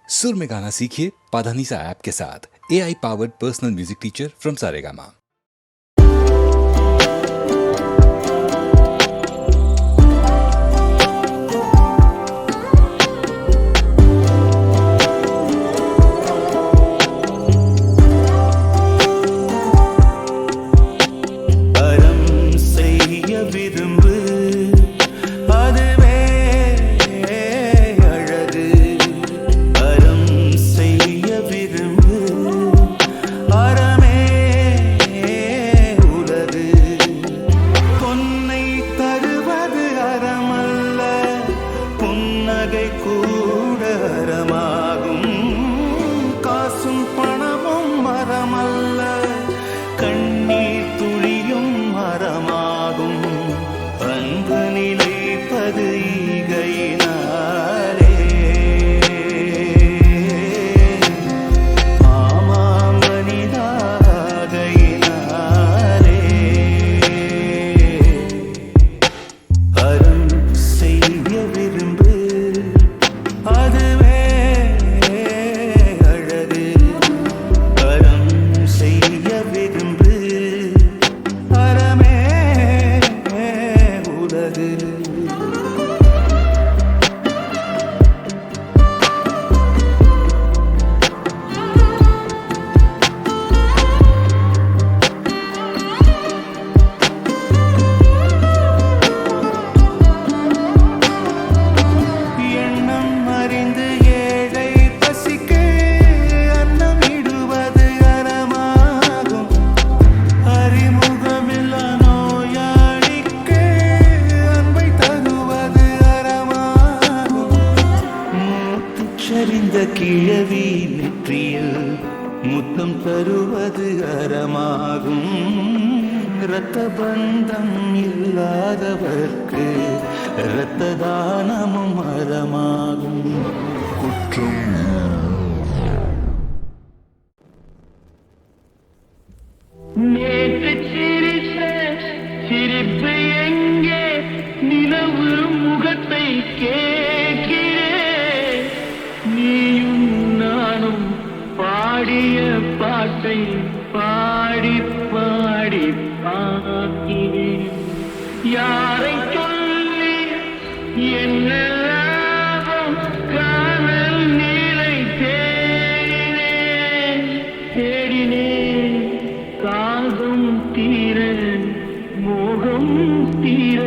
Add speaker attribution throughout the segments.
Speaker 1: सुर में गाना सीखिए पाधानीसा ऐप के साथ। AI powered personal music teacher from Saregama.
Speaker 2: கிழவி நெற்றியில் முத்தம் தருவது அறமாகும். இரத்த பந்தம் இல்லாதவர்க்கு இரத்த தானமும் அறமாகும். குற்றம் நேற்று சிரித்த சிரிப்பு எங்கே, நிலவு முகத்தை கேட்கிறேன். நீயும் நானும் பாடிய பாட்டை பாடி பாடி பார்க்கிறேன். யாரை சொல்லி என்ன லாபம், காதல் நீலை தேடினேன் தேடினேன். காகம் தீர மோகம் தீர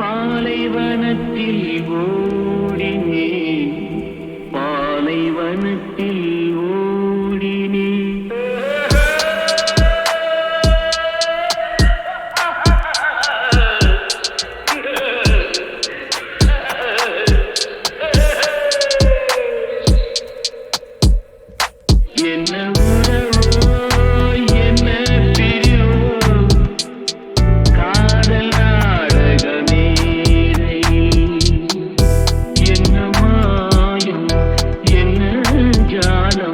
Speaker 2: பாலைவனத்தில் ஓடினேன், பாலைவனத்தில் ஓடினேன். என்ன உறவோ என்ன பிரியோ, காதல் நாடகமேடை. என்ன மாயம் என்ன ஜாலம்,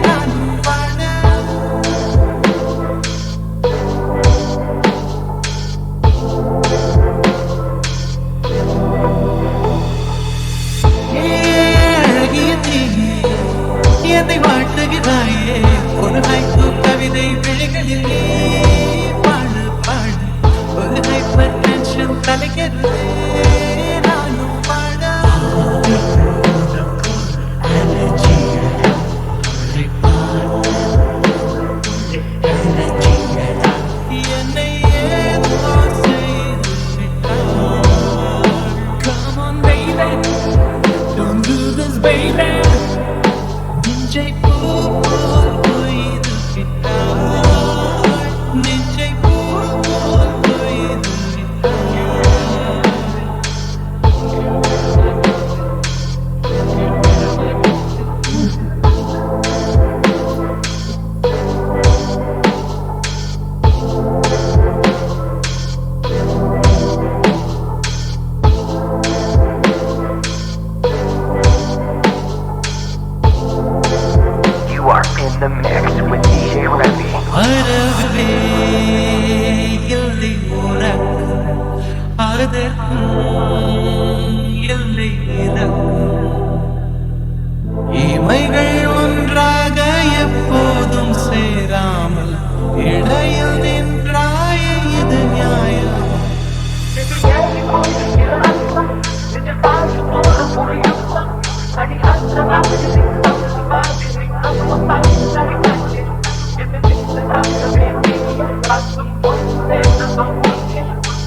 Speaker 3: நானும் வாழ அழகிய தீயே என்னை வாட்டுகிறாயே ஒரு ஹைக்கூ கவிதை விழிகளில் நீ பாடு பாடு ஒரு ஹைப்பர் டென்ஷன் தலைக்கிறது நானும் வாழ என்னை ஏதோ செய்து விட்டாய். Come on baby, don't do this baby. நெஞ்சை பூ போல் கொய்து விட்டாய். நெஞ்சை பூ போல் கொய்து விட்டாய்.
Speaker 4: You are in the mix with DJ Remy.
Speaker 3: அறவே இல்லை உனக்கு அதற்கும் இல்லை இதற்கு இமைகள் ஒன்றாக எப்போதும் சேராமல் இடையில் நின்றாய இது நியாயம்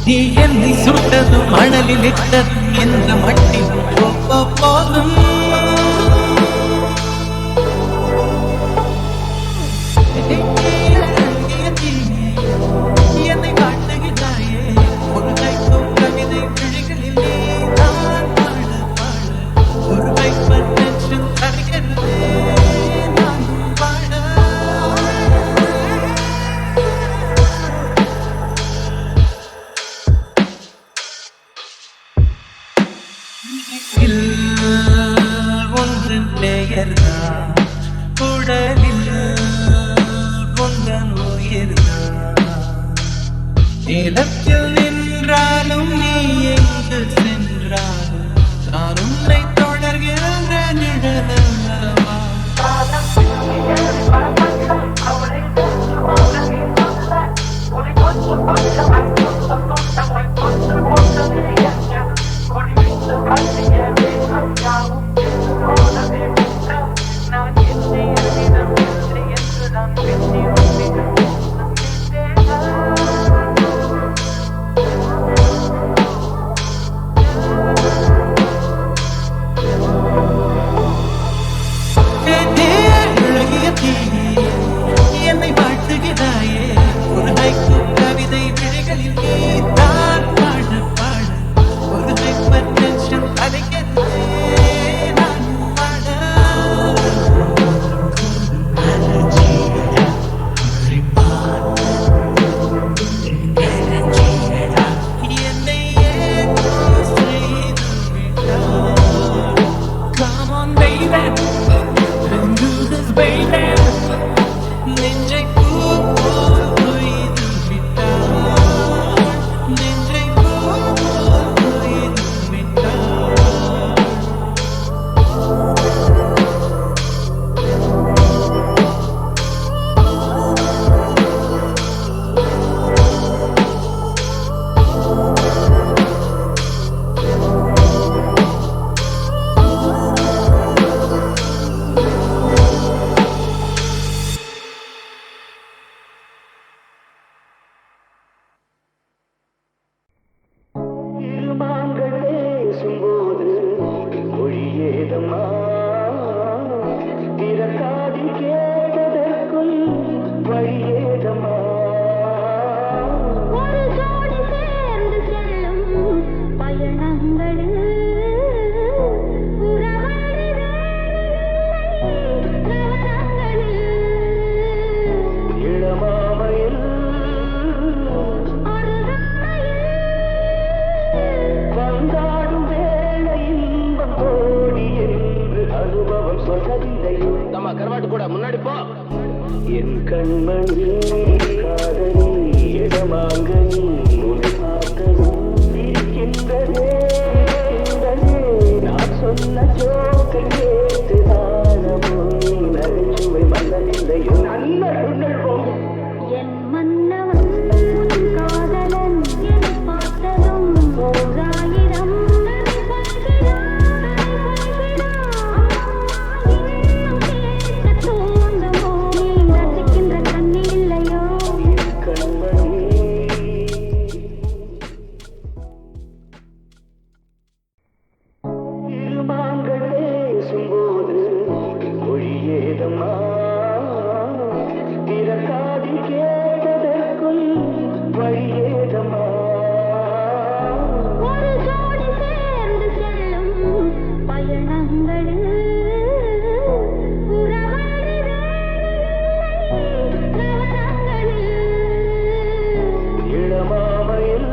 Speaker 3: நீ என்னை சுட்டதும் மணலில் இட்டதும் என்ற மட்டில் போதும் என்னை காட்டுகிறாயே ஒரு கைக்கும் கவிதை விழிகளில் நீ தான் பாட பாட ஒரு ஹைப்பர் டென்ஷன் தருகிறது நானும் வாழ ஒன்றின் பெயர்தான் உடலில் உந்தன் உயிர்தான் நிலத்தில் நின்றாலும் நீ எங்கு சென்றாலும் நான் உன்னை தொடர்கின்ற நிழலல்லவா என்னை வாழ்த்துகிறாயே ஒரு ஹைக்கூ கவிதை விழிகளில் நீ தான் பாட பாட ஒரு ஹைப்பர் டென்ஷன் அலைகிறது நானும் வாழ என்னை ஏதோ செய்து விட்டாய். Come on baby, don't do this baby. நெஞ்சை பூ போல் கொய்து விட்டாய். நெஞ்சை பூ போல் கொய்து விட்டாய்.
Speaker 5: கருவாட்டு கூட முன்னாடி போ. என் கண்மணி காதலி இடமாங்கனி உன்னை பார்த்ததும் இருக்கின்றதே. நான் சொன்ன ஜோக்கை கேட்டு நானமோ நகைச்சுவை மன்னனில்லையோ நன்னருள் போகும்.
Speaker 6: என் மன்னவன் உன் காதலன் என்னை பார்த்ததும் ஓராயிரம் நதி பாய்கிறான், இன்னும் கேட்க தூண்டுமோ நீ ரசிக்கின்ற கண்ணி இல்லையோ
Speaker 5: கண்மணி இருமாங்கள் பேசும்போது மொழியேதம்மா திறக்காதி கேட்டதற்குள் வழியேதம்மா.
Speaker 6: ஒரு ஜோடி சேர்ந்து செல்லும் பயணங்களில் உறவாடி வேலையில்லை நவரங்களில்
Speaker 5: இளமாமையில்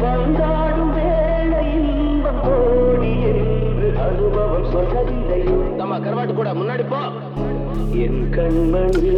Speaker 5: வந்தாடும் வேளை இன்பம் கோடி என்று அனுபவம் சொல்லவில்லையோ. நம்ம கருவாட்டு கூட முன்னாடி போ. என் கண்மணி